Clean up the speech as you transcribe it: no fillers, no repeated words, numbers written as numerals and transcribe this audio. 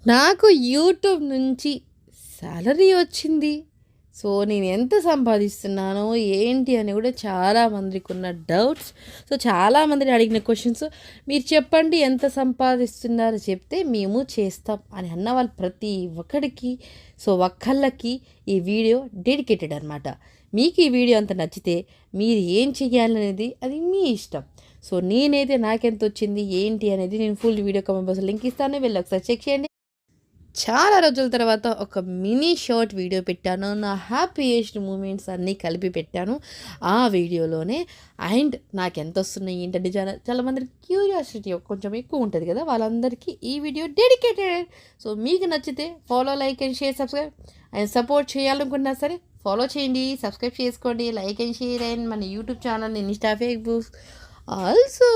నాకు యూట్యూబ్ నుంచి సాలరీ వచ్చింది. సో, నేను ఎంత సంపాదిస్తున్నానో, ఏంటి అని కూడా చాలామందికి ఉన్న డౌట్స్. సో, చాలామందిని అడిగిన క్వశ్చన్స్, మీరు చెప్పండి ఎంత సంపాదిస్తున్నారో చెప్తే మేము చేస్తాం అని అన్న వాళ్ళు ప్రతి ఒక్కడికి, సో ఒక్కళ్ళకి ఈ వీడియో డెడికేటెడ్ అనమాట. మీకు ఈ వీడియో అంత నచ్చితే మీరు ఏం చెయ్యాలనేది అది మీ ఇష్టం. సో, నేనైతే నాకెంత వచ్చింది ఏంటి అనేది నేను ఫుల్ వీడియో కామెంట్ బాక్స్లో లింక్ ఇస్తాను, వెళ్ళి ఒకసారి చెక్ చేయండి. చాలా రోజుల తర్వాత ఒక మినీ షార్ట్ వీడియో పెట్టాను. నా హ్యాపీయెస్ట్ మూమెంట్స్ అన్నీ కలిపి పెట్టాను ఆ వీడియోలోనే. అండ్ నాకు ఎంత వస్తున్నాయి ఏంటంటే చాలామందికి క్యూరియాసిటీ కొంచెం ఎక్కువ ఉంటుంది కదా, వాళ్ళందరికీ ఈ వీడియో డెడికేటెడ్. సో మీకు నచ్చితే follow, like and share, subscribe and support చేయాలనుకున్నా సరే ఫాలో చేయండి, సబ్స్క్రైబ్ చేసుకోండి, లైక్ అండ్ షేర్ అండ్ మన YouTube channel Insta, Facebook also.